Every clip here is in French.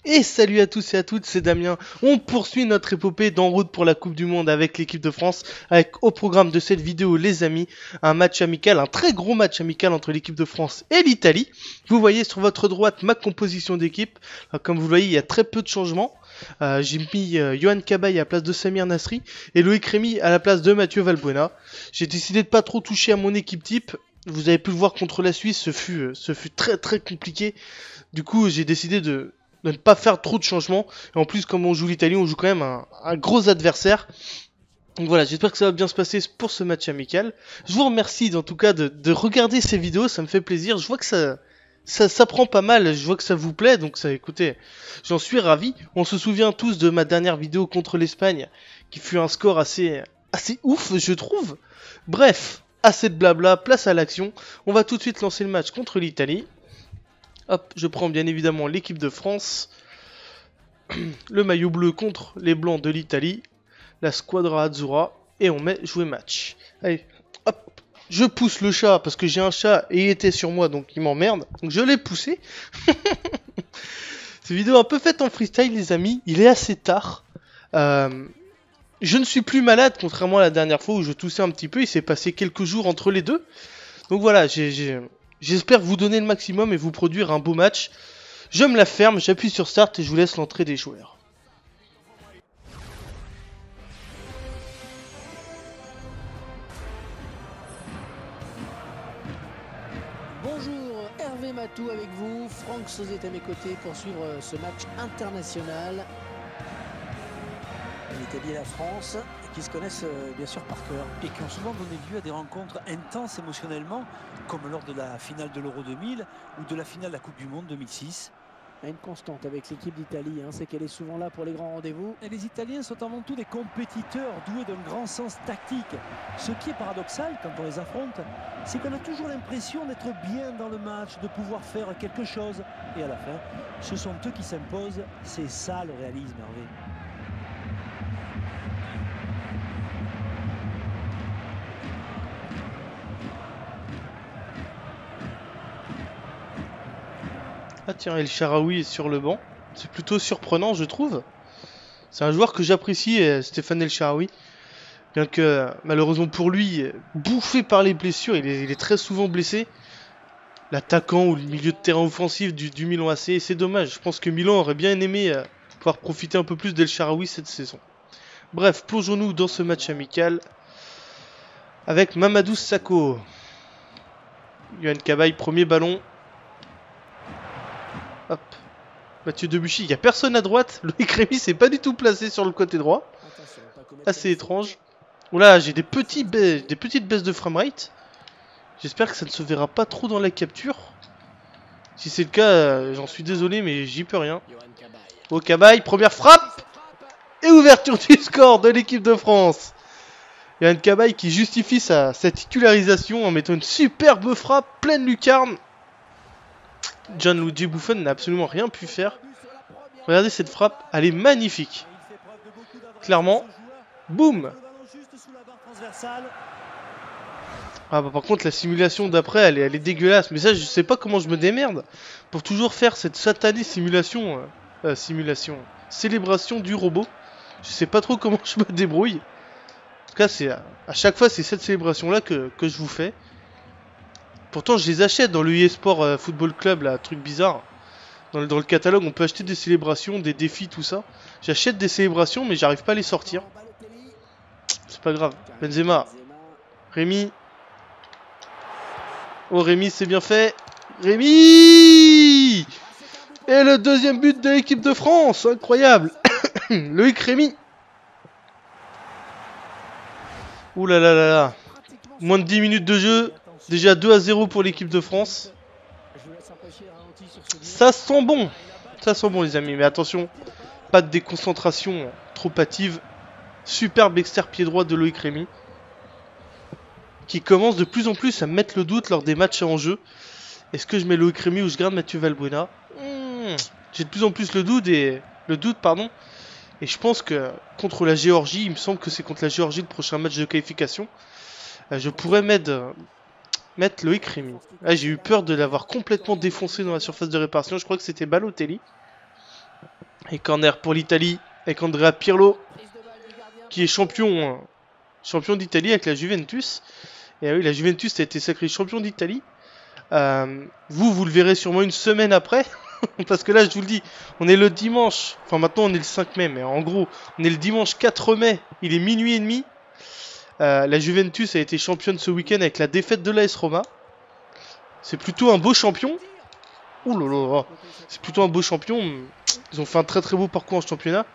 Et salut à tous et à toutes, c'est Damien. On poursuit notre épopée d'en route pour la Coupe du Monde avec l'équipe de France, avec au programme de cette vidéo, les amis, un match amical, un très gros match amical entre l'équipe de France et l'Italie. Vous voyez sur votre droite ma composition d'équipe. Comme vous le voyez, il y a très peu de changements. J'ai mis Yohan Cabaye à la place de Samir Nasri et Loïc Rémy à la place de Mathieu Valbuena. J'ai décidé de pas trop toucher à mon équipe type. Vous avez pu le voir contre la Suisse, ce fut très très compliqué. Du coup, j'ai décidé de ne pas faire trop de changements. Et en plus, comme on joue l'Italie, on joue quand même un gros adversaire. Donc voilà, j'espère que ça va bien se passer pour ce match amical. Je vous remercie en tout cas de regarder ces vidéos, ça me fait plaisir. Je vois que ça prend pas mal, je vois que ça vous plaît, donc ça, écoutez, j'en suis ravi. On se souvient tous de ma dernière vidéo contre l'Espagne, qui fut un score assez ouf, je trouve. Bref, assez de blabla, place à l'action. On va tout de suite lancer le match contre l'Italie. Hop, je prends bien évidemment l'équipe de France. Le maillot bleu contre les blancs de l'Italie. La squadra Azzurra. Et on met jouer match. Allez, hop. Je pousse le chat parce que j'ai un chat et il était sur moi donc il m'emmerde. Donc je l'ai poussé. Cette vidéo un peu faite en freestyle les amis. Il est assez tard. Je ne suis plus malade contrairement à la dernière fois où je toussais un petit peu. Il s'est passé quelques jours entre les deux. Donc voilà, j'espère vous donner le maximum et vous produire un beau match. Je me la ferme, j'appuie sur Start et je vous laisse l'entrée des joueurs. Bonjour, Hervé Matou avec vous, Franck Sauzet à mes côtés pour suivre ce match international. L'Italie et la France qui se connaissent bien sûr par cœur. Et qui ont souvent donné lieu à des rencontres intenses émotionnellement, comme lors de la finale de l'Euro 2000 ou de la finale de la Coupe du Monde 2006. Une constante avec l'équipe d'Italie, c'est qu'elle est souvent là pour les grands rendez-vous. Et les Italiens sont avant tout des compétiteurs doués d'un grand sens tactique. Ce qui est paradoxal quand on les affronte, c'est qu'on a toujours l'impression d'être bien dans le match, de pouvoir faire quelque chose. Et à la fin, ce sont eux qui s'imposent. C'est ça le réalisme, Hervé. Ah tiens, El Shaarawy est sur le banc. C'est plutôt surprenant, je trouve. C'est un joueur que j'apprécie, Stéphane El Shaarawy. Bien que, malheureusement pour lui, bouffé par les blessures, il est très souvent blessé. L'attaquant ou le milieu de terrain offensif du Milan AC, c'est dommage. Je pense que Milan aurait bien aimé pouvoir profiter un peu plus d'El Shaarawy cette saison. Bref, plongeons-nous dans ce match amical avec Mamadou Sakho. Yohan Cabaye, premier ballon. Hop. Mathieu Debuchy, il n'y a personne à droite. Loïc Rémy s'est pas du tout placé sur le côté droit. Assez étrange. Oula, j'ai des petites baisses de framerate. J'espère que ça ne se verra pas trop dans la capture. Si c'est le cas, j'en suis désolé, mais j'y peux rien. Oh, Cabaye, première frappe. Et ouverture du score de l'équipe de France. Yohan Cabaye qui justifie sa titularisation en mettant une superbe frappe pleine lucarne. Gianluigi Buffon n'a absolument rien pu faire. Regardez cette frappe, elle est magnifique. Clairement, boum. Ah bah par contre la simulation d'après elle est dégueulasse. Mais ça je sais pas comment je me démerde pour toujours faire cette satanée simulation. Célébration du robot. Je sais pas trop comment je me débrouille. En tout cas c'est à chaque fois c'est cette célébration là que je vous fais. Pourtant je les achète dans le eSport Football Club, là, truc bizarre. Dans le catalogue on peut acheter des célébrations, des défis, tout ça. J'achète des célébrations mais j'arrive pas à les sortir. C'est pas grave. Benzema. Rémy. Oh Rémy c'est bien fait. Rémy. Et le deuxième but de l'équipe de France. Incroyable. Loïc Rémy. Ouh là là là là. Moins de 10 minutes de jeu. Déjà 2-0 pour l'équipe de France. Ça sent bon. Ça sent bon les amis. Mais attention. Pas de déconcentration trop hâtive. Superbe externe pied droit de Loïc Rémy. Qui commence de plus en plus à me mettre le doute lors des matchs en jeu. Est-ce que je mets Loïc Rémy ou je garde Mathieu Valbuena? J'ai de plus en plus le doute et je pense que contre la Géorgie, il me semble que c'est contre la Géorgie le prochain match de qualification. Je pourrais mettre Loïc Rémy. Ah, j'ai eu peur de l'avoir complètement défoncé dans la surface de réparation. Je crois que c'était Balotelli. Et corner pour l'Italie avec Andrea Pirlo qui est champion d'Italie avec la Juventus. Et oui, la Juventus a été sacrée champion d'Italie. Vous le verrez sûrement une semaine après. Parce que là, je vous le dis, on est le dimanche. Enfin, maintenant, on est le 5 mai. Mais en gros, on est le dimanche 4 mai. Il est minuit et demi. La Juventus a été championne ce week-end avec la défaite de l'AS Roma. C'est plutôt un beau champion. Ouh là là. C'est plutôt un beau champion. Ils ont fait un très très beau parcours en championnat.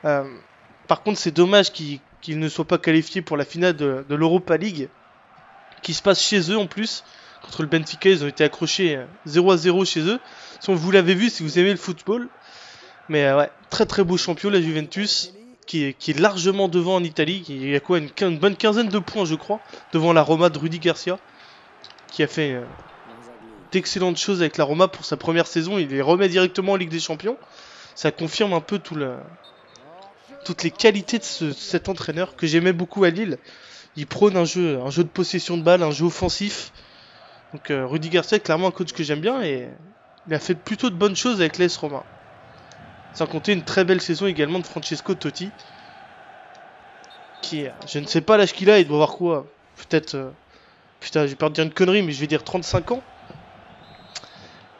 Par contre, c'est dommage qu'ils ne soient pas qualifiés pour la finale de l'Europa League. Qui se passe chez eux en plus. Contre le Benfica, ils ont été accrochés 0-0 chez eux. Si vous l'avez vu, si vous aimez le football. Mais ouais, très très beau champion la Juventus. Qui est largement devant en Italie. Il y a quoi, une bonne quinzaine de points je crois. Devant la Roma de Rudy Garcia. Qui a fait d'excellentes choses avec la Roma pour sa première saison. Il les remet directement en Ligue des Champions. Ça confirme un peu toutes les qualités de cet entraîneur que j'aimais beaucoup à Lille. Il prône un jeu de possession de balle, un jeu offensif. Donc Rudy Garcia est clairement un coach que j'aime bien et il a fait plutôt de bonnes choses avec l'AS Roma. Sans compter une très belle saison également de Francesco Totti. Qui, je ne sais pas l'âge qu'il a, il doit avoir quoi. Peut-être, putain j'ai peur de dire une connerie mais je vais dire 35 ans.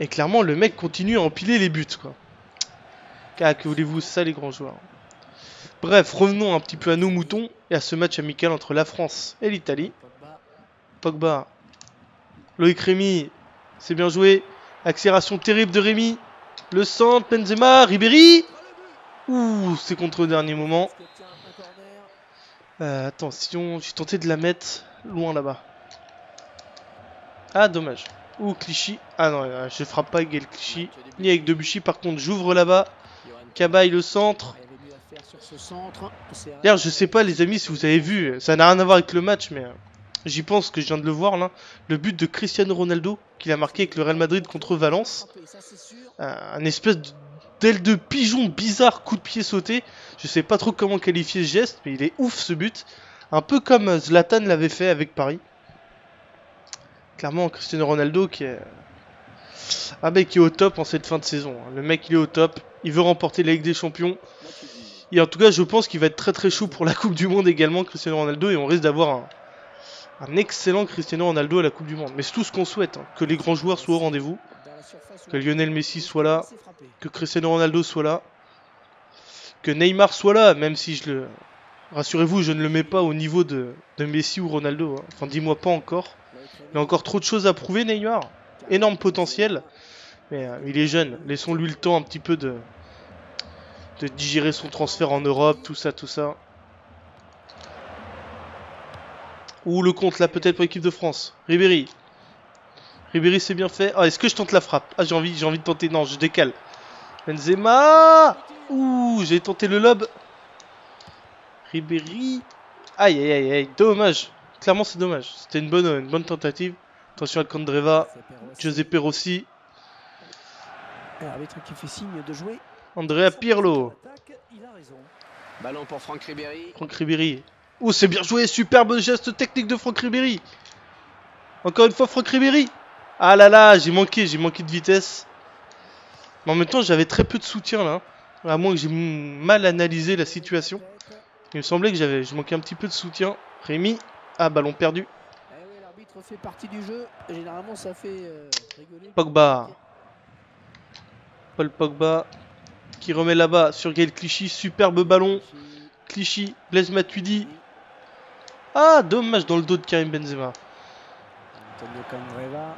Et clairement le mec continue à empiler les buts quoi. Ah, que voulez-vous, ça les grands joueurs. Bref, revenons un petit peu à nos moutons et à ce match amical entre la France et l'Italie. Pogba. Loïc Rémy, c'est bien joué. Accélération terrible de Rémy. Le centre, Benzema, Ribéry. Ouh, c'est contre le dernier moment. Attention, j'ai tenté de la mettre loin là-bas. Ah, dommage. Ouh, Clichy. Ah non, je frappe pas avec El Clichy. Ni avec Debuchy, par contre, j'ouvre là-bas. Cabaye, le centre. D'ailleurs, je sais pas les amis si vous avez vu, ça n'a rien à voir avec le match, mais j'y pense que je viens de le voir là. Le but de Cristiano Ronaldo qu'il a marqué avec le Real Madrid contre Valence. Un espèce d'aile de pigeon bizarre, coup de pied sauté. Je sais pas trop comment qualifier ce geste, mais il est ouf ce but. Un peu comme Zlatan l'avait fait avec Paris. Clairement, Cristiano Ronaldo qui est un mec qui est au top en cette fin de saison. Le mec il est au top, il veut remporter la Ligue des Champions. Et en tout cas, je pense qu'il va être très très chaud pour la Coupe du Monde également, Cristiano Ronaldo. Et on risque d'avoir un excellent Cristiano Ronaldo à la Coupe du Monde. Mais c'est tout ce qu'on souhaite, hein. Que les grands joueurs soient au rendez-vous. Que Lionel Messi soit là. Que Cristiano Ronaldo soit là. Que Neymar soit là, même si rassurez-vous, je ne le mets pas au niveau de Messi ou Ronaldo. Hein. Enfin, dis-moi pas encore. Il a encore trop de choses à prouver, Neymar. Énorme potentiel. Mais il est jeune. Laissons-lui le temps un petit peu de digérer son transfert en Europe, tout ça, tout ça. Ou le compte là, peut-être pour l'équipe de France. Ribéry. Ribéry, c'est bien fait. Ah, est-ce que je tente la frappe? Ah, j'ai envie de tenter. Non, je décale. Benzema. Ouh, j'ai tenté le lob. Ribéry. Aïe, aïe, aïe, aïe. Dommage. Clairement, c'est dommage. C'était une bonne tentative. Attention à Candreva. Giuseppe Rossi. L'arbitre qui fait signe de jouer. Andrea Pirlo. Ballon pour Franck Ribéry. Franck Ribéry. Oh, c'est bien joué. Superbe geste technique de Franck Ribéry. Encore une fois, Franck Ribéry. Ah là là, j'ai manqué de vitesse. Mais en même temps, j'avais très peu de soutien là. À moins que j'ai mal analysé la situation. Il me semblait que je manquais un petit peu de soutien. Rémy. Ah, ballon perdu. L'arbitre fait partie du jeu. Généralement, ça fait rigoler. Pogba. Paul Pogba. Qui remet là-bas sur Gaël Clichy. Superbe ballon. Clichy. Blaise Matuidi. Ah, dommage dans le dos de Karim Benzema. Antonio Candreva.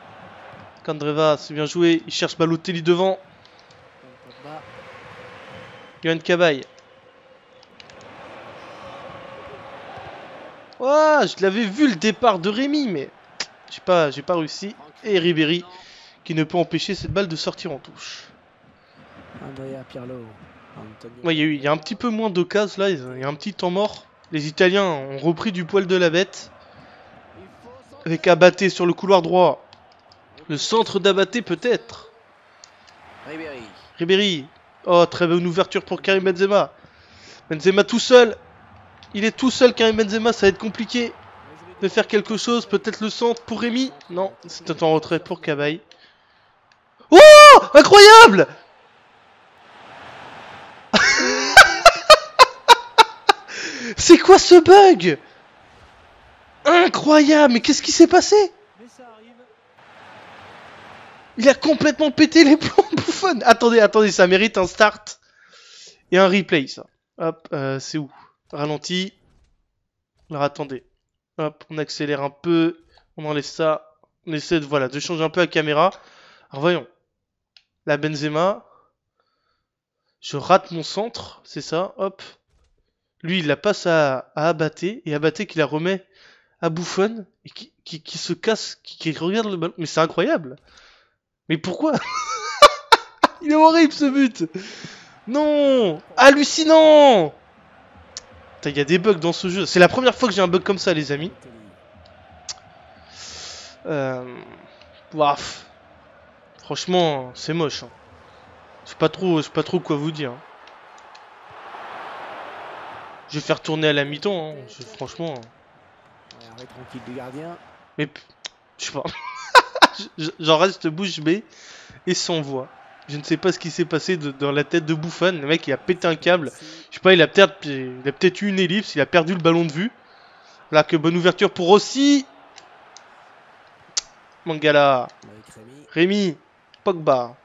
Candreva, c'est bien joué. Il cherche Balotelli devant. Yohan Cabaye. Oh, je l'avais vu le départ de Rémy, mais j'ai pas réussi. Et Ribéry qui ne peut empêcher cette balle de sortir en touche. Andrea Pirlo. Ouais, il y a un petit peu moins d'occasions là, il y a un petit temps mort. Les Italiens ont repris du poil de la bête. Avec Abaté sur le couloir droit. Le centre d'Abaté peut-être. Ribéry. Oh, très bonne ouverture pour Karim Benzema. Benzema tout seul. Il est tout seul, Karim Benzema, ça va être compliqué de faire quelque chose. Peut-être le centre pour Rémy. Non, c'est en retrait pour Cabaye. Oh, incroyable! C'est quoi ce bug? Incroyable, mais qu'est-ce qui s'est passé? Mais ça arrive. Il a complètement pété les plombs, Buffon. Attendez, attendez, ça mérite un start. Et un replay, ça. Hop, c'est où? Ralenti. Alors, attendez. Hop, on accélère un peu. On enlève ça. On essaie de, voilà, de changer un peu la caméra. Alors, voyons. La Benzema. Je rate mon centre, c'est ça, hop. Lui, il la passe à Abaté, et Abaté qui la remet à Buffon, et qui se casse, qui regarde le ballon. Mais c'est incroyable. Mais pourquoi? Il est horrible ce but. Non, hallucinant. Il y a des bugs dans ce jeu. C'est la première fois que j'ai un bug comme ça, les amis. Waf. Franchement, c'est moche. Hein. Je sais pas trop quoi vous dire. Je vais faire tourner à la mi-temps. Hein. Franchement. Arrête tranquille du gardien. Mais je sais pas. J'en reste bouche bée et sans voix. Je ne sais pas ce qui s'est passé dans la tête de Buffon. Le mec, il a pété un câble. Je sais pas, il a peut-être eu une ellipse. Il a perdu le ballon de vue. Là, que bonne ouverture pour Rossi. Mangala. Rémi. Pogba.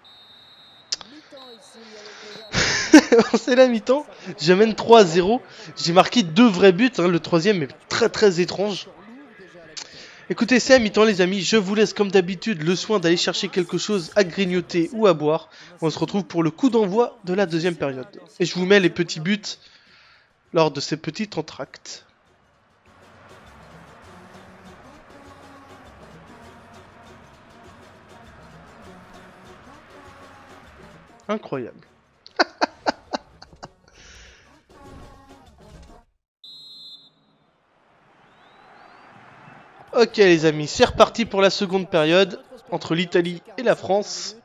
C'est la mi-temps. J'amène 3-0. J'ai marqué 2 vrais buts. Hein. Le troisième est très très étrange. Écoutez, c'est à mi-temps les amis, je vous laisse comme d'habitude le soin d'aller chercher quelque chose à grignoter ou à boire. On se retrouve pour le coup d'envoi de la deuxième période. Et je vous mets les petits buts lors de ces petits entractes. Incroyable. Ok les amis, c'est reparti pour la seconde période entre l'Italie et la France.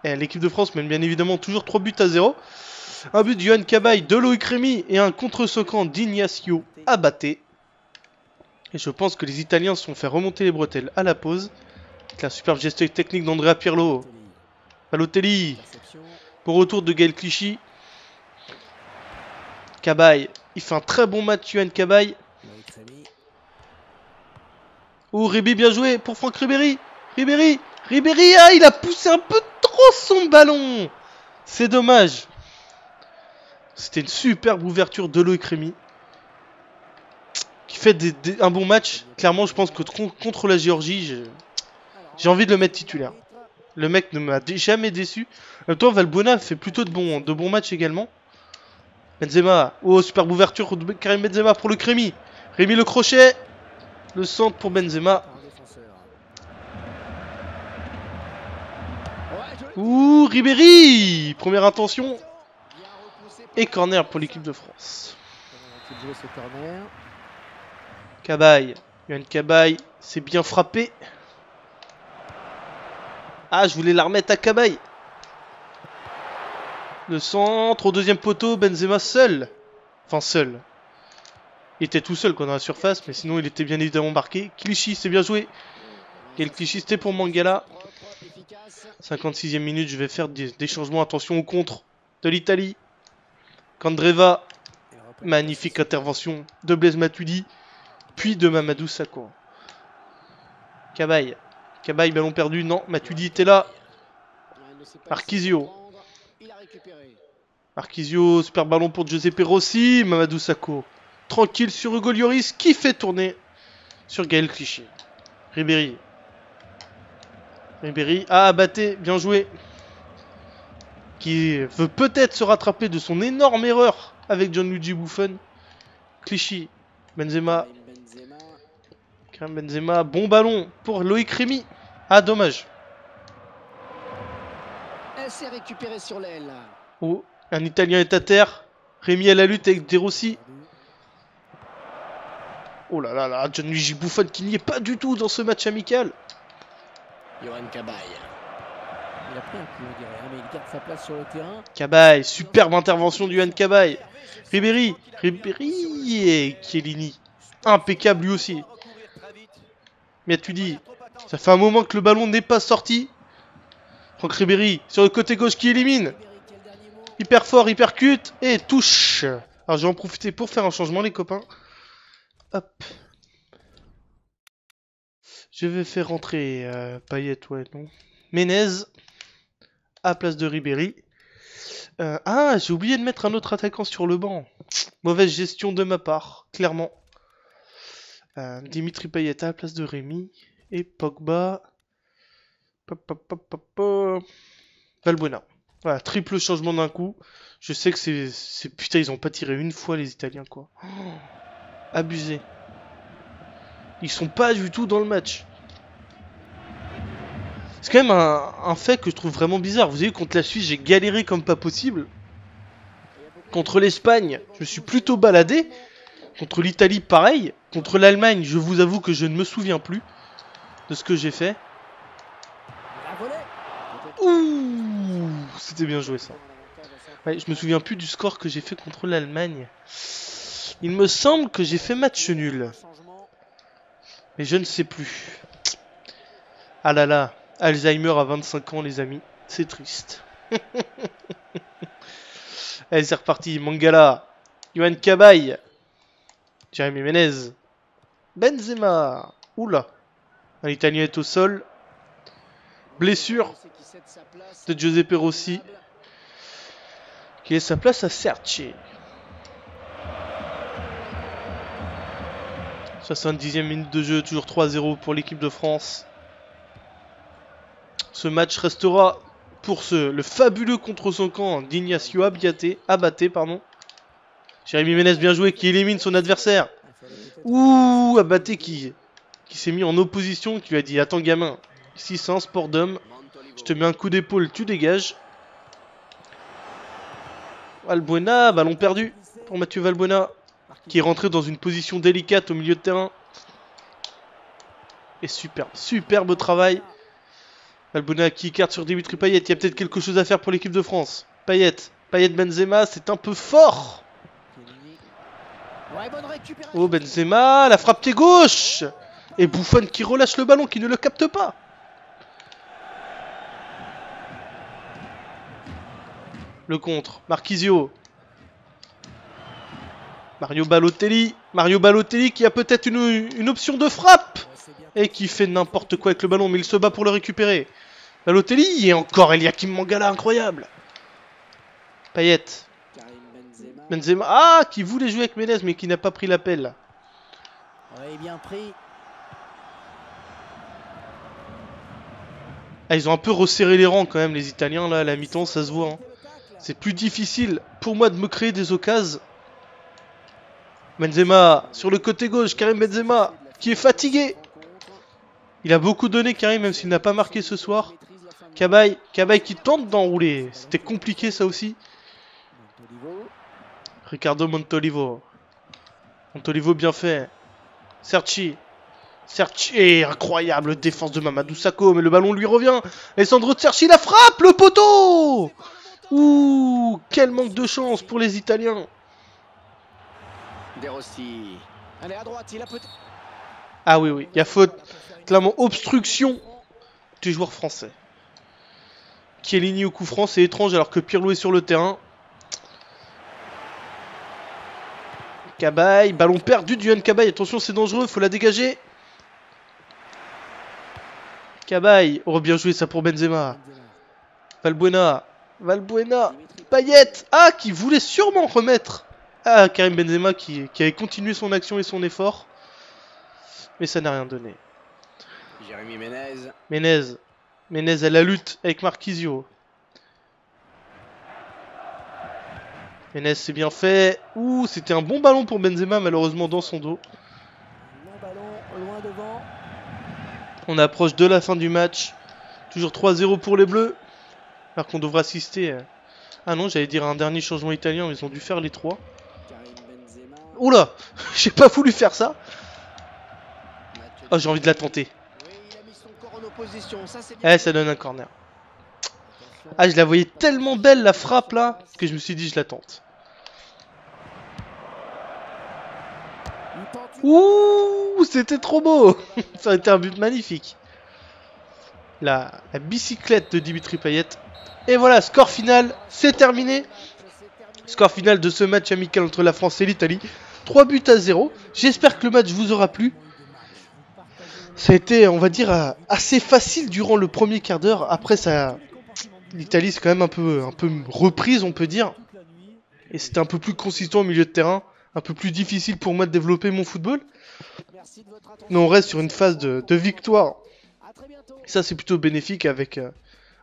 Et l'équipe de France mène bien évidemment toujours 3-0. Un but de Yohan Cabaye, de Loïc Rémy et un contre-socrant d'Ignacio Abaté. Et je pense que les Italiens se sont fait remonter les bretelles à la pause. Avec la superbe geste technique d'Andrea Pirlo. Balotelli. Pour retour de Gaël Clichy. Cabaye, il fait un très bon match Yohan Cabaye. Oh, Ribéry, bien joué pour Franck Ribéry. Ribéry, ah, il a poussé un peu trop son ballon. C'est dommage. C'était une superbe ouverture de Loïc Rémy. Qui fait un bon match. Clairement, je pense que contre la Géorgie, j'ai envie de le mettre titulaire. Le mec ne m'a jamais déçu. En même temps, Valbuena fait plutôt de bons matchs également. Benzema. Oh, superbe ouverture de Karim Benzema pour Loïc Rémy. Rémy le crochet. Le centre pour Benzema. Ouh, Ribéry. Première intention. Et corner pour l'équipe de France. Cabaye. Yohan Cabaye. C'est bien frappé. Ah, je voulais la remettre à Cabaye. Le centre au deuxième poteau. Benzema seul. Enfin, seul. Il était tout seul dans la surface, mais sinon il était bien évidemment marqué. Clichy, c'est bien joué. Et le Clichy, c'était pour Mangala. 56e minute, je vais faire des changements. Attention au contre de l'Italie. Candreva. Magnifique intervention de Blaise Matuidi. Puis de Mamadou Sakho. Cabaye. Cabaye, ballon perdu. Non, Matuidi était là. Marquisio. Marquisio, super ballon pour Giuseppe Rossi. Mamadou Sakho. Tranquille sur Hugo Lloris qui fait tourner sur Gaël Clichy. Ribéry. Ribéry. Ah, Abaté, bien joué. Qui veut peut-être se rattraper de son énorme erreur avec Gianluigi Buffon. Clichy. Benzema. Karim Benzema. Bon ballon pour Loïc Rémy. Ah, dommage. Elle s'est récupérée sur l'aile. Oh, un Italien est à terre. Rémy à la lutte avec De Rossi. Oh là là là, Gianluigi Buffon qui n'y est pas du tout dans ce match amical. Yohan Cabaye. Il a pris un coup, on dirait, mais il garde sa place sur le terrain. Cabaye, superbe intervention du Yohan Cabaye. Ribéry, et Chiellini. Impeccable lui aussi. Mais tu dis, ça fait un moment que le ballon n'est pas sorti. Franck Ribéry sur le côté gauche qui élimine. Hyper fort, hyper cute et touche. Alors je vais en profiter pour faire un changement les copains. Hop. Je vais faire rentrer Payet, ouais, non. Menez à place de Ribéry. Ah, j'ai oublié de mettre un autre attaquant sur le banc. Mauvaise gestion de ma part, clairement. Dimitri Payet à la place de Rémi. Et Pogba. Valbuena. Voilà, triple changement d'un coup. Je sais que c'est... Putain, ils ont pas tiré une fois les Italiens, quoi. Oh, abusé. Ils sont pas du tout dans le match. C'est quand même un fait que je trouve vraiment bizarre. Vous avez vu, contre la Suisse, j'ai galéré comme pas possible. Contre l'Espagne, je me suis plutôt baladé. Contre l'Italie, pareil. Contre l'Allemagne, je vous avoue que je ne me souviens plus de ce que j'ai fait. Ouh, c'était bien joué ça. Ouais, je me souviens plus du score que j'ai fait contre l'Allemagne. Il me semble que j'ai fait match nul. Mais je ne sais plus. Ah là là, Alzheimer à 25 ans les amis. C'est triste. Allez, c'est reparti. Mangala. Yohan Cabaye. Jérémy Menez. Benzema. Oula. L'Italien est au sol. Blessure de Giuseppe Rossi. Qui laisse sa place à Serchi. 70e minute de jeu. Toujours 3-0 pour l'équipe de France. Ce match restera pour le fabuleux contre son camp d'Ignacio Abate, pardon. Jérémy Menez bien joué qui élimine son adversaire. Ouh, Abate qui s'est mis en opposition, qui lui a dit attends gamin, ici c'est un sport d'homme, je te mets un coup d'épaule, tu dégages. Valbuena, ballon perdu pour Mathieu Valbuena, qui est rentré dans une position délicate au milieu de terrain. Et superbe travail. Valbuena qui écarte sur Dimitri Payet, il y a peut-être quelque chose à faire pour l'équipe de France. Payet Benzema, c'est un peu fort. Oh Benzema, la frappe pied gauche. Et Buffon qui relâche le ballon, qui ne le capte pas. Le contre, Marquisio. Mario Balotelli qui a peut-être une option de frappe. Et qui fait n'importe quoi avec le ballon, mais il se bat pour le récupérer. Balotelli et encore Eliakim Mangala, incroyable. Payet. Benzema, ah, qui voulait jouer avec Menez, mais qui n'a pas pris l'appel. Oui, bien pris. Ah, ils ont un peu resserré les rangs quand même, les Italiens, là, à la mi-temps, ça se voit. Hein. C'est plus difficile pour moi de me créer des occasions. Benzema, sur le côté gauche, Karim Benzema, qui est fatigué. Il a beaucoup donné, Karim, même s'il n'a pas marqué ce soir. Cabaye qui tente d'enrouler. C'était compliqué, ça aussi. Ricardo Montolivo. Montolivo bien fait. Serchi, incroyable défense de Mamadou Sakho, mais le ballon lui revient. Alessandro Serchi, la frappe, le poteau. Ouh, quel manque de chance pour les Italiens. De Rossi. Allez, à droite, il a peut-être... Ah oui, il y a faute. Clairement, obstruction du joueur français. Chiellini au coup franc, c'est étrange alors que Pirlo est sur le terrain. Cabaye, ballon perdu de Yohan Cabaye. Attention, c'est dangereux, faut la dégager. Cabaye, oh bien joué ça pour Benzema. Valbuena, Payet, ah qui voulait sûrement remettre. Ah, Karim Benzema qui avait continué son action et son effort. Mais ça n'a rien donné. Jérémy Menez à la lutte avec Marquisio. Menez c'est bien fait. Ouh, c'était un bon ballon pour Benzema, malheureusement dans son dos. Long ballon, loin devant. On approche de la fin du match. Toujours 3-0 pour les Bleus. Alors qu'on devrait assister... Ah non, j'allais dire un dernier changement italien, mais ils ont dû faire les 3. Oula, j'ai pas voulu faire ça. Oh, j'ai envie de la tenter. Eh, ça donne un corner. Ah, je la voyais tellement belle la frappe là, que je me suis dit je la tente. Ouh, c'était trop beau. Ça a été un but magnifique. La bicyclette de Dimitri Payet. Et voilà, score final, c'est terminé. Score final de ce match amical entre la France et l'Italie. 3-0. J'espère que le match vous aura plu. Ça a été, on va dire, assez facile durant le premier quart d'heure. Après, l'Italie, c'est quand même un peu reprise, on peut dire. Et c'était un peu plus consistant au milieu de terrain. Un peu plus difficile pour moi de développer mon football. Mais on reste sur une phase de victoire. Et ça, c'est plutôt bénéfique avec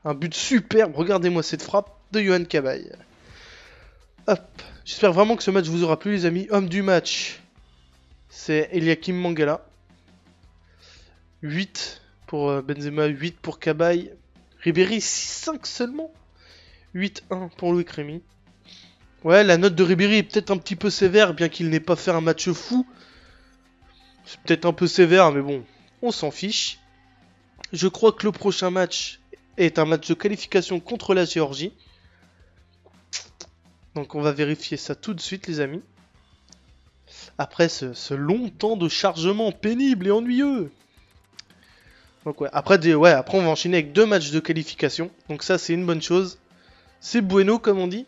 un but superbe. Regardez-moi cette frappe de Yohan Cabaye. Hop. J'espère vraiment que ce match vous aura plu, les amis. Homme du match, c'est Eliakim Mangala. 8 pour Benzema, 8 pour Cabaye. Ribéry, 6-5 seulement. 8-1 pour Loïc Rémy. Ouais, la note de Ribéry est peut-être un petit peu sévère, bien qu'il n'ait pas fait un match fou. C'est peut-être un peu sévère, mais bon, on s'en fiche. Je crois que le prochain match est un match de qualification contre la Géorgie. Donc on va vérifier ça tout de suite, les amis. Après ce long temps de chargement pénible et ennuyeux. Donc ouais, après on va enchaîner avec 2 matchs de qualification. Donc ça, c'est une bonne chose. C'est bueno, comme on dit.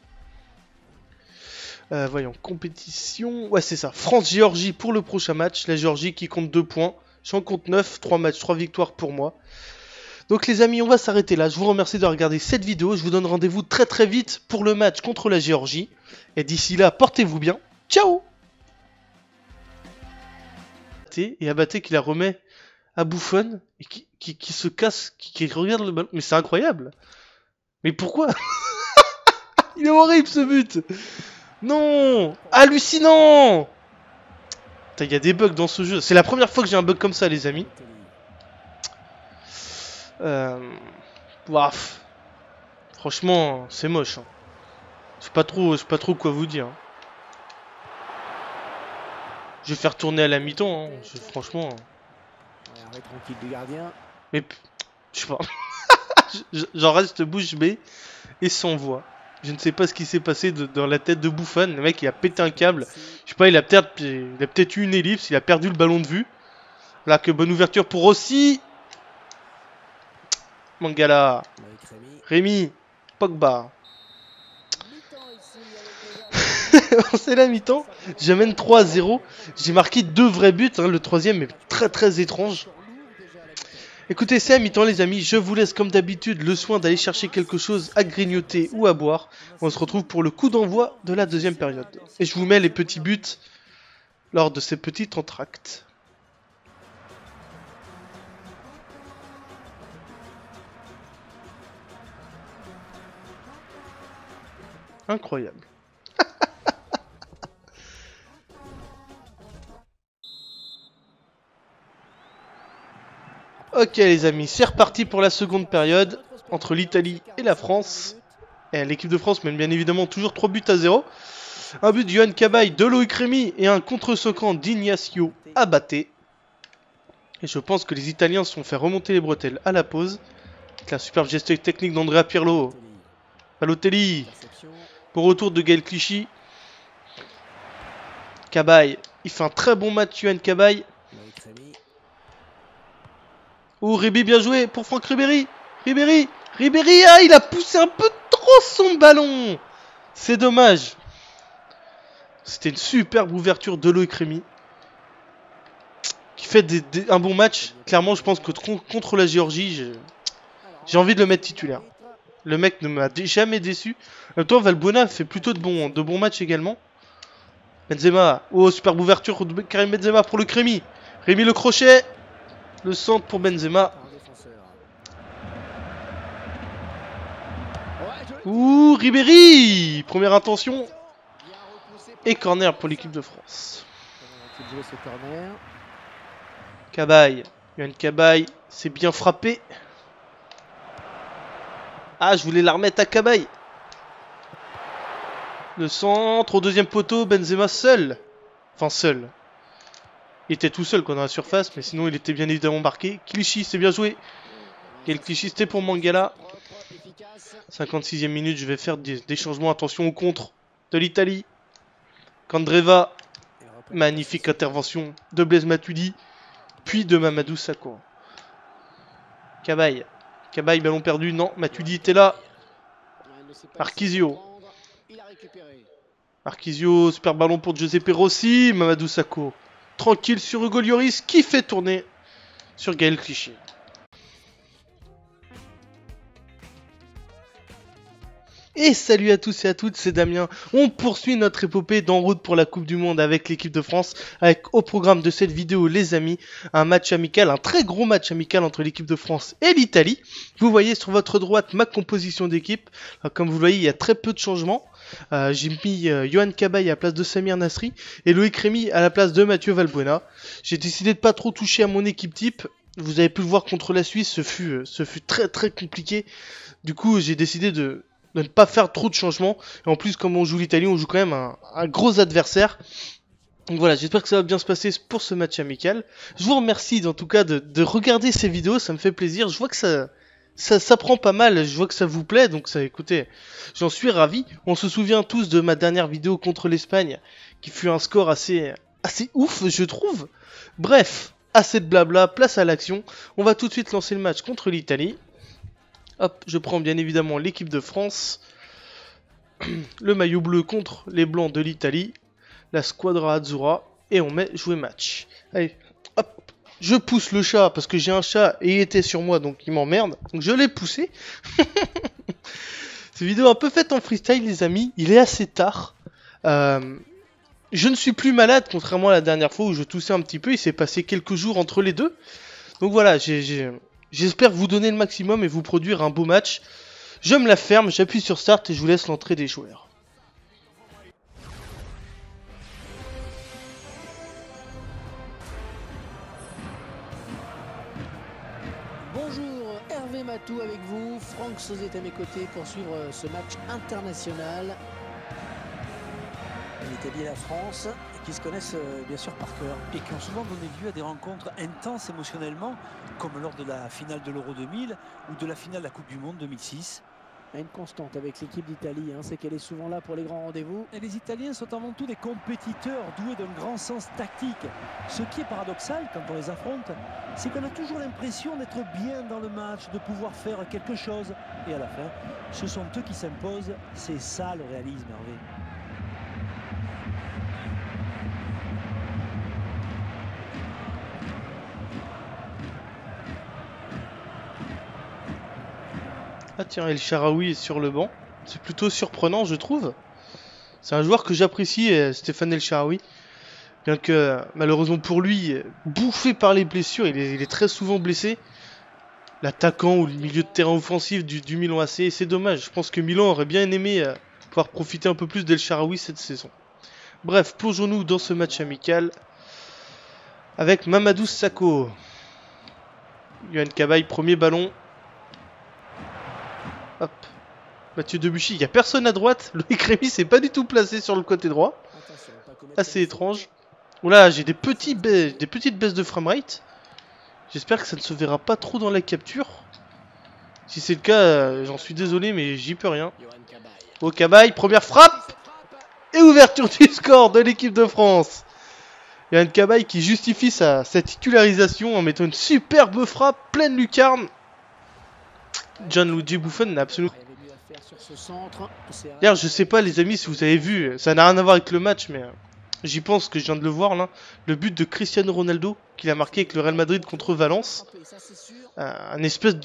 Voyons, compétition. Ouais, c'est ça. France-Géorgie pour le prochain match. La Géorgie qui compte 2 points. J'en compte 9. 3 matchs, 3 victoires pour moi. Donc les amis, on va s'arrêter là. Je vous remercie de regarder cette vidéo. Je vous donne rendez-vous très très vite pour le match contre la Géorgie. Et d'ici là, portez-vous bien. Ciao! Et Abaté qui la remet à Buffon. Et qui se casse, qui regarde le ballon. Mais c'est incroyable. Mais pourquoi? Il est horrible ce but. Non! Hallucinant! Il y a des bugs dans ce jeu. C'est la première fois que j'ai un bug comme ça, les amis. Waf. Franchement, c'est moche. Hein. Je sais pas trop quoi vous dire. Hein. Je vais faire tourner à la mi-temps. Hein. Franchement. Mais je sais pas. J'en reste bouche bée et sans voix. Je ne sais pas ce qui s'est passé dans la tête de Buffon. Le mec, il a pété un câble. Je sais pas, il a peut-être eu une ellipse. Il a perdu le ballon de vue. Là, que bonne ouverture pour Rossi. Mangala. Rémy. Pogba. C'est la mi-temps. J'amène 3-0. J'ai marqué 2 vrais buts. Hein. Le troisième est très très étrange. Écoutez, c'est à mi-temps les amis, je vous laisse comme d'habitude le soin d'aller chercher quelque chose à grignoter ou à boire. On se retrouve pour le coup d'envoi de la deuxième période. Et je vous mets les petits buts lors de ces petits entractes. Incroyable. Ok les amis, c'est reparti pour la seconde période entre l'Italie et la France. Et l'équipe de France mène bien évidemment toujours 3-0. Un but de Yohan Cabaye, de Loïc Rémy et un contre-socrant d'Ignacio Abaté. Et je pense que les Italiens se sont fait remonter les bretelles à la pause. Avec la superbe geste technique d'Andrea Pirlo. Balotelli. Pour retour de Gaël Clichy. Cabaye, il fait un très bon match Yohan Cabaye. Oh, Ribéry, bien joué pour Franck Ribéry. Ribéry, ah, il a poussé un peu trop son ballon. C'est dommage. C'était une superbe ouverture de Loïc Rémy. Qui fait un bon match. Clairement, je pense que contre la Géorgie, j'ai envie de le mettre titulaire. Le mec ne m'a jamais déçu. En même temps, Valbuena fait plutôt de bons matchs également. Benzema. Oh, superbe ouverture de Karim Benzema pour Loïc Rémy. Rémy le crochet. Le centre pour Benzema. Ouh, Ribéry. Première intention. Et corner pour l'équipe de France. Cabaye. Yohan Cabaye. C'est bien frappé. Ah, je voulais la remettre à Cabaye. Le centre au deuxième poteau. Benzema seul. Enfin, seul. Il était tout seul dans la surface, mais sinon il était bien évidemment marqué. Clichy, c'est bien joué. Et le Clichy, c'était pour Mangala. 56e minute, je vais faire des changements. Attention au contre de l'Italie. Candreva. Magnifique intervention de Blaise Matuidi. Puis de Mamadou Sakho. Cabaye. Cabaye, ballon perdu. Non, Matuidi était là. Marquisio. Marquisio, super ballon pour Giuseppe Rossi. Mamadou Sakho, tranquille sur Hugo Lloris qui fait tourner sur Gaël Clichy. Et salut à tous et à toutes, c'est Damien. On poursuit notre épopée d'en route pour la Coupe du Monde avec l'équipe de France, avec au programme de cette vidéo, les amis, un match amical, un très gros match amical entre l'équipe de France et l'Italie. Vous voyez sur votre droite ma composition d'équipe. Comme vous le voyez, il y a très peu de changements. J'ai mis Yohan Cabaye à la place de Samir Nasri et Loïc Rémy à la place de Mathieu Valbuena. J'ai décidé de pas trop toucher à mon équipe type. Vous avez pu le voir contre la Suisse, ce fut très très compliqué. Du coup, j'ai décidé de ne pas faire trop de changements. Et en plus, comme on joue l'Italie, on joue quand même un gros adversaire. Donc voilà, j'espère que ça va bien se passer pour ce match amical. Je vous remercie en tout cas de regarder ces vidéos, ça me fait plaisir. Je vois que ça prend pas mal, je vois que ça vous plaît, donc ça, écoutez, j'en suis ravi. On se souvient tous de ma dernière vidéo contre l'Espagne, qui fut un score assez ouf, je trouve. Bref, assez de blabla, place à l'action. On va tout de suite lancer le match contre l'Italie. Hop, je prends bien évidemment l'équipe de France. Le maillot bleu contre les blancs de l'Italie. La squadra azzurra. Et on met jouer match. Allez, hop. Je pousse le chat parce que j'ai un chat et il était sur moi donc il m'emmerde. Donc je l'ai poussé. Cette vidéo un peu faite en freestyle les amis. Il est assez tard. Je ne suis plus malade contrairement à la dernière fois où je toussais un petit peu. Il s'est passé quelques jours entre les deux. Donc voilà, j'espère vous donner le maximum et vous produire un beau match. Je me la ferme, j'appuie sur Start et je vous laisse l'entrée des joueurs. Bonjour, Hervé Matou avec vous, Franck Sauzet à mes côtés pour suivre ce match international. L'Italie et la France qui se connaissent bien sûr par cœur. Et qui ont souvent donné lieu à des rencontres intenses émotionnellement, comme lors de la finale de l'Euro 2000 ou de la finale de la Coupe du Monde 2006. Une constante avec l'équipe d'Italie, c'est qu'elle est souvent là pour les grands rendez-vous. Et les Italiens sont avant tout des compétiteurs doués d'un grand sens tactique. Ce qui est paradoxal quand on les affronte, c'est qu'on a toujours l'impression d'être bien dans le match, de pouvoir faire quelque chose. Et à la fin, ce sont eux qui s'imposent. C'est ça le réalisme, Hervé. Ah tiens, El Shaarawy est sur le banc. C'est plutôt surprenant, je trouve. C'est un joueur que j'apprécie, Stéphane El Shaarawy. Bien que, malheureusement pour lui, bouffé par les blessures, il est très souvent blessé. L'attaquant ou le milieu de terrain offensif du Milan AC, c'est dommage. Je pense que Milan aurait bien aimé pouvoir profiter un peu plus d'El Shaarawy cette saison. Bref, plongeons-nous dans ce match amical avec Mamadou Sakho. Yohan Cabaye, premier ballon. Hop. Mathieu Debuchy, il n'y a personne à droite. Loïc Rémy s'est pas du tout placé sur le côté droit. Assez étrange. Oula, j'ai des petites baisses de framerate. J'espère que ça ne se verra pas trop dans la capture. Si c'est le cas, j'en suis désolé, mais j'y peux rien. Oh, Cabaye, première frappe. Et ouverture du score de l'équipe de France. Yohan Cabaye qui justifie sa titularisation en mettant une superbe frappe, pleine lucarne. Gianluigi Buffon n'a absolument... D'ailleurs, je sais pas les amis si vous avez vu, ça n'a rien à voir avec le match, mais j'y pense que je viens de le voir là. Le but de Cristiano Ronaldo qu'il a marqué avec le Real Madrid contre Valence. Un espèce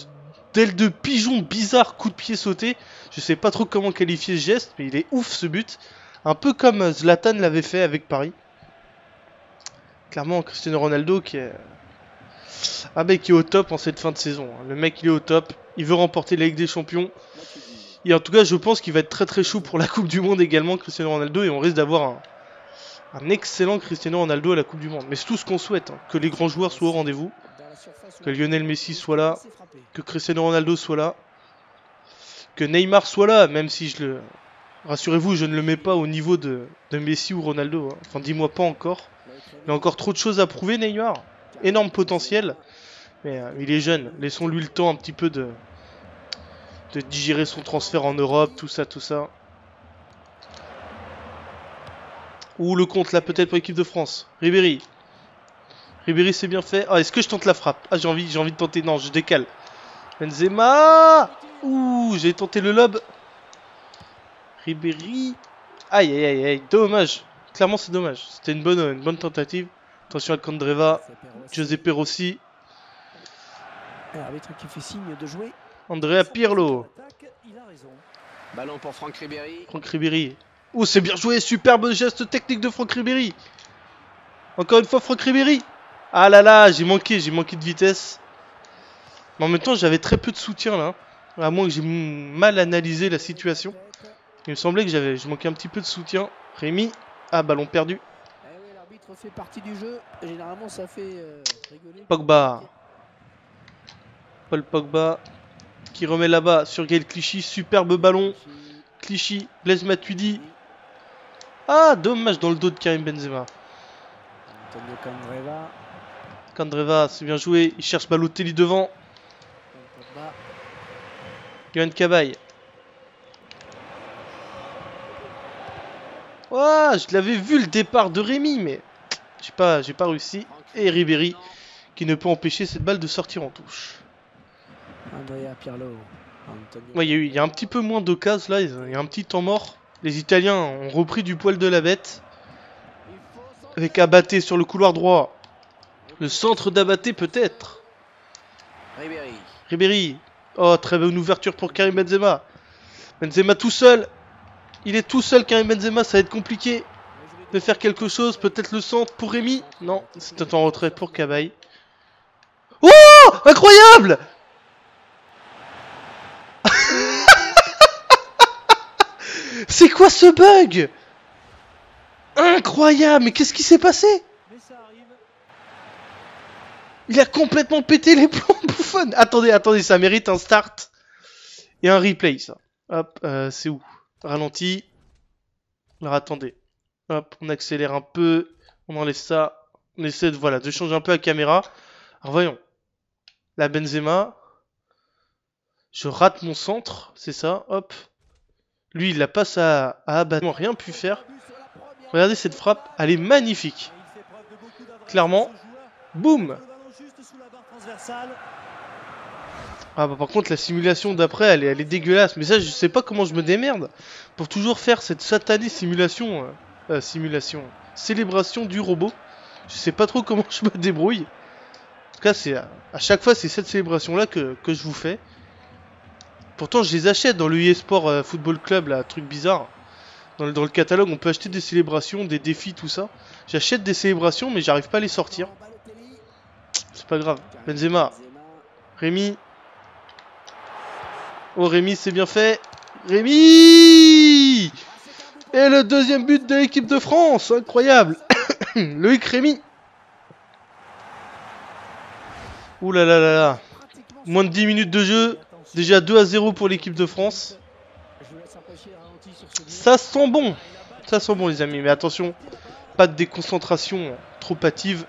d'aile de pigeon bizarre, coup de pied sauté. Je sais pas trop comment qualifier ce geste, mais il est ouf ce but. Un peu comme Zlatan l'avait fait avec Paris. Clairement, Cristiano Ronaldo qui est... Ah bah, qui est au top en cette fin de saison. Le mec il est au top, il veut remporter la Ligue des Champions. Et en tout cas je pense qu'il va être très très chaud pour la Coupe du Monde également, Cristiano Ronaldo. Et on risque d'avoir un excellent Cristiano Ronaldo à la Coupe du Monde. Mais c'est tout ce qu'on souhaite, que les grands joueurs soient au rendez-vous. Que Lionel Messi soit là, que Cristiano Ronaldo soit là. Que Neymar soit là, même si je le... Rassurez-vous, je ne le mets pas au niveau de Messi ou Ronaldo. Enfin dis-moi pas encore. Il a encore trop de choses à prouver Neymar. Énorme potentiel, mais il est jeune. Laissons-lui le temps un petit peu de digérer son transfert en Europe, tout ça. Ou le compte là peut-être pour l'équipe de France. Ribéry c'est bien fait. Ah, est-ce que je tente la frappe? Ah, j'ai envie de tenter. Non, je décale. Benzema. Ouh, j'ai tenté le lob. Ribéry. Aïe, aïe, aïe, aïe. Dommage. Clairement, c'est dommage. C'était une bonne tentative. Attention à Candreva. Giuseppe Rossi. L'arbitre qui fait signe de jouer. Andrea Pirlo. Ballon pour Franck Ribéry. Franck Ribéry. Oh, c'est bien joué. Superbe geste technique de Franck Ribéry. Encore une fois, Franck Ribéry. Ah là là, j'ai manqué de vitesse. Mais en même temps, j'avais très peu de soutien là. À moins que j'ai mal analysé la situation. Il me semblait que je manquais un petit peu de soutien. Rémi. Ah, ballon perdu. Eh oui, l'arbitre fait partie du jeu. Généralement, ça fait rigoler. Pogba. Paul Pogba. Qui remet là-bas sur Gaël Clichy. Superbe ballon. Clichy. Blaise Matuidi. Ah, dommage dans le dos de Karim Benzema. Antonio Candreva. Candreva, c'est bien joué. Il cherche Balotelli devant. Pogba. Yohan Cabaye. Ouah, je l'avais vu le départ de Rémi, mais j'ai pas réussi. Et Ribéry qui ne peut empêcher cette balle de sortir en touche. Andrea Pirlo. Antonio. Ouais, il y a un petit peu moins d'occasions là, il y a un petit temps mort. Les Italiens ont repris du poil de la bête. Avec Abaté sur le couloir droit. Le centre d'Abaté peut-être. Ribéry. Ribéry. Oh, très bonne ouverture pour Karim Benzema. Benzema tout seul. Il est tout seul, Karim Benzema, ça va être compliqué de faire quelque chose. Peut-être le centre pour Rémi. Non, c'est en retrait pour Cabaye. Oh, incroyable. C'est quoi ce bug? Incroyable, mais qu'est-ce qui s'est passé? Il a complètement pété les plombs, Buffon. Attendez, ça mérite un start et un replay, ça. Hop, c'est où? Ralenti. Alors attendez. Hop, on accélère un peu. On enlève ça. On essaie de changer un peu la caméra. Alors voyons. La Benzema. Je rate mon centre, c'est ça. Hop. Lui, il la passe à Abaté. Rien pu faire. Regardez cette frappe. Elle est magnifique. Clairement. Boum. Ah bah par contre la simulation d'après elle est dégueulasse. Mais ça je sais pas comment je me démerde pour toujours faire cette satanée simulation. Célébration du robot. Je sais pas trop comment je me débrouille. En tout cas c'est à chaque fois c'est cette célébration là que je vous fais. Pourtant je les achète dans le eSport Football Club là, truc bizarre. Dans le catalogue on peut acheter des célébrations, des défis, tout ça. J'achète des célébrations mais j'arrive pas à les sortir. C'est pas grave. Benzema. Rémi. Oh Rémi c'est bien fait. Rémi. Et le deuxième but de l'équipe de France. Incroyable. Loïc Rémi. Ouh là là là là. Moins de 10 minutes de jeu. Déjà 2-0 pour l'équipe de France. Ça sent bon. Ça sent bon les amis. Mais attention. Pas de déconcentration trop hâtive.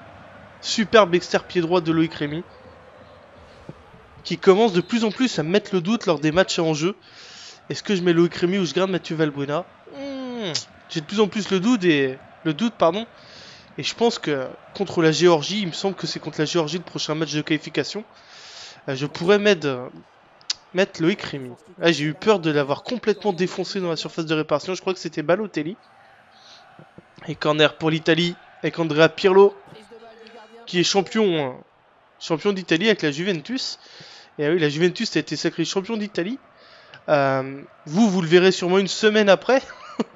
Superbe externe pied droit de Loïc Rémi. Qui commence de plus en plus à me mettre le doute lors des matchs en jeu. Est-ce que je mets Loïc Rémi ou je garde Mathieu Valbuena? J'ai de plus en plus le doute, et je pense que contre la Géorgie, il me semble que c'est contre la Géorgie le prochain match de qualification, je pourrais mettre Loïc Rémi. Ah, j'ai eu peur de l'avoir complètement défoncé dans la surface de réparation. Je crois que c'était Balotelli. Et corner pour l'Italie avec Andrea Pirlo, qui est champion d'Italie avec la Juventus. Et oui, la Juventus a été sacrée champion d'Italie. Vous le verrez sûrement une semaine après.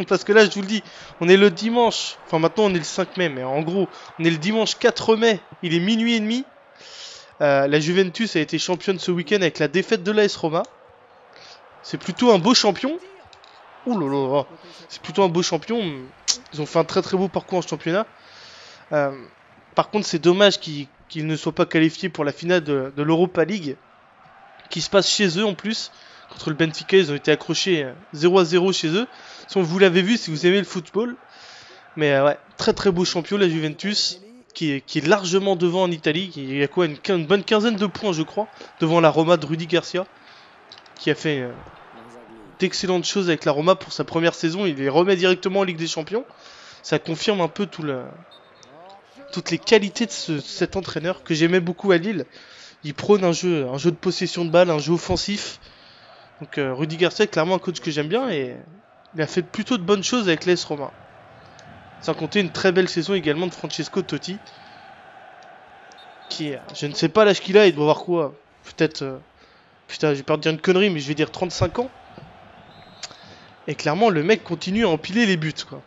Parce que là, je vous le dis, on est le dimanche. Enfin, maintenant, on est le 5 mai. Mais en gros, on est le dimanche 4 mai. Il est minuit et demi. La Juventus a été championne ce week-end avec la défaite de l'AS Roma. C'est plutôt un beau champion. Ouh là là. C'est plutôt un beau champion. Ils ont fait un très très beau parcours en championnat. Par contre, c'est dommage qu'ils ne soient pas qualifiés pour la finale de l'Europa League. Qui se passe chez eux en plus. Contre le Benfica, ils ont été accrochés 0-0 chez eux. Si vous l'avez vu, si vous aimez le football. Mais ouais, très très beau champion la Juventus. Qui est largement devant en Italie. Il y a quoi, une bonne quinzaine de points je crois. Devant la Roma de Rudy Garcia. Qui a fait d'excellentes choses avec la Roma pour sa première saison. Il les remet directement en Ligue des Champions. Ça confirme un peu toutes les qualités de cet entraîneur que j'aimais beaucoup à Lille. Il prône un jeu de possession de balle, un jeu offensif. Donc Rudy Garcia est clairement un coach que j'aime bien et Il a fait plutôt de bonnes choses avec l'AS Roma. Sans compter une très belle saison également de Francesco Totti. Qui, je ne sais pas l'âge qu'il a, il doit avoir quoi? Peut-être... putain, j'ai peur de dire une connerie, mais je vais dire 35 ans. Et clairement, le mec continue à empiler les buts, quoi.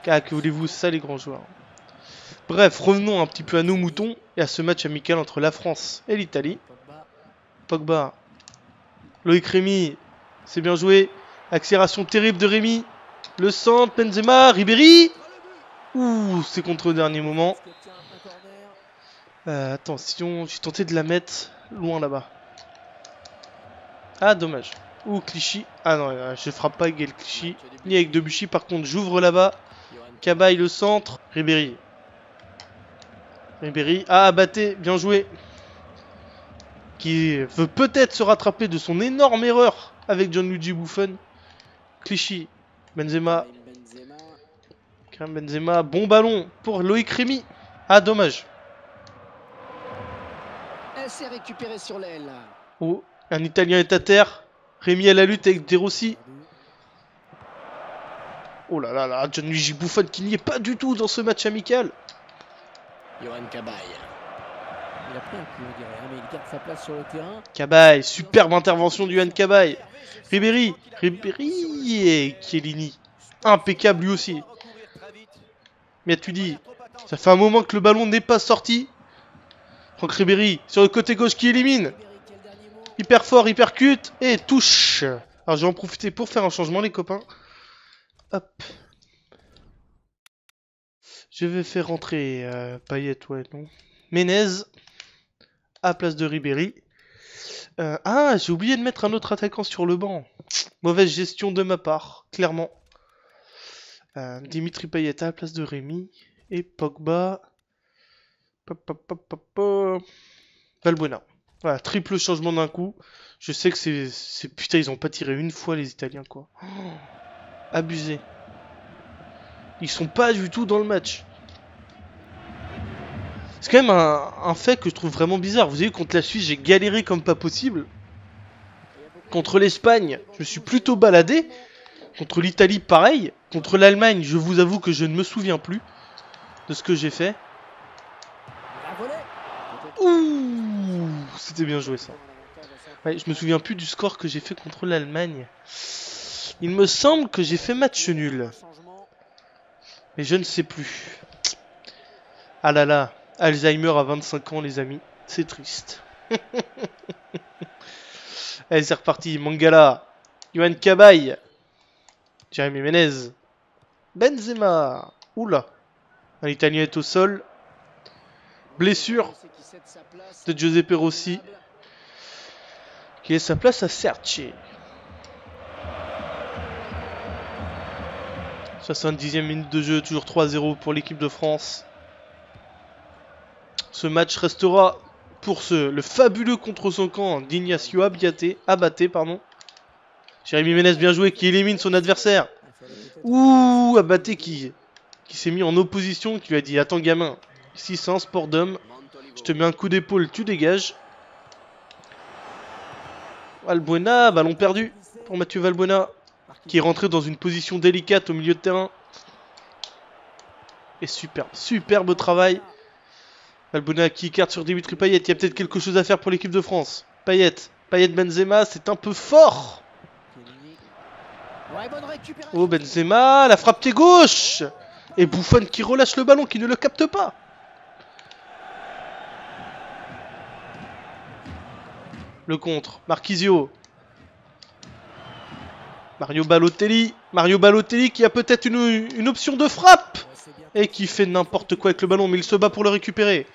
Ah, que voulez-vous, ça, les grands joueurs. Bref, revenons un petit peu à nos moutons et à ce match amical entre la France et l'Italie. Pogba. Loïc Rémy. C'est bien joué. Accélération terrible de Rémy. Le centre, Benzema, Ribéry. Ouh, c'est contre le dernier moment. Attention, j'ai tenté de la mettre loin là-bas. Ah, dommage. Ouh, Clichy. Ah non, je frappe pas avec Gaël Clichy. Ni avec Debuchy. Par contre, j'ouvre là-bas. Cabaye, le centre. Ribéry. Ribéry. Ah, Baté, bien joué. Qui veut peut-être se rattraper de son énorme erreur avec Gianluigi Buffon. Clichy. Benzema. Karim Benzema. Bon ballon pour Loïc Rémy. Ah, dommage. Elle s'est récupérée sur l'aile. Oh, un Italien est à terre. Rémy à la lutte avec De Rossi. Oh là là là, Gianluigi Buffon qui n'y est pas du tout dans ce match amical. Yohan Cabaye. Il a pris un coup, on dirait, mais il garde sa place sur le terrain. Cabaye, superbe intervention du Yohan Cabaye. Ribéry, Ribéry et Chiellini. Impeccable lui aussi. Mais tu dis, ça fait un moment que le ballon n'est pas sorti. Franck Ribéry sur le côté gauche qui élimine. Hyper fort, hyper cute et touche. Alors je vais en profiter pour faire un changement les copains. Hop. Je vais faire rentrer Payet, ouais, non. Menez à place de Ribéry. Ah, j'ai oublié de mettre un autre attaquant sur le banc. Mauvaise gestion de ma part, clairement. Dimitri Payet à la place de Rémy. Et Pogba. Valbuena. Voilà, triple changement d'un coup. Je sais que c'est... Putain, ils ont pas tiré une fois les Italiens, quoi. Oh, abusé. Ils sont pas du tout dans le match. C'est quand même un fait que je trouve vraiment bizarre. Vous avez vu, contre la Suisse, j'ai galéré comme pas possible. Contre l'Espagne, je me suis plutôt baladé. Contre l'Italie, pareil. Contre l'Allemagne, je vous avoue que je ne me souviens plus de ce que j'ai fait. Ouh, c'était bien joué ça. Ouais, je me souviens plus du score que j'ai fait contre l'Allemagne. Il me semble que j'ai fait match nul. Mais je ne sais plus. Ah là là, Alzheimer à 25 ans les amis. C'est triste. Allez, c'est reparti. Mangala. Yohan Cabaye. Jérémy Menez. Benzema. Oula. Un Italien est au sol. Blessure de Giuseppe Rossi. Qui laisse sa place à Serge. 70e minute de jeu. Toujours 3-0 pour l'équipe de France. Ce match restera pour le fabuleux contre son camp d'Ignacio Abaté, pardon. Jérémy Menez bien joué qui élimine son adversaire. Ouh, Abaté qui s'est mis en opposition, qui lui a dit attends gamin, ici c'est un sport d'homme, je te mets un coup d'épaule, tu dégages. Valbuena, ballon perdu pour Mathieu Valbuena qui est rentré dans une position délicate au milieu de terrain. Et superbe travail. Valbuena qui écarte sur Dimitri Payet. Il y a peut-être quelque chose à faire pour l'équipe de France. Payet Benzema, c'est un peu fort. Oh Benzema, la frappe pied gauche. Et Buffon qui relâche le ballon, qui ne le capte pas. Le contre, Marquisio. Mario Balotelli qui a peut-être une option de frappe. Et qui fait n'importe quoi avec le ballon, mais il se bat pour le récupérer.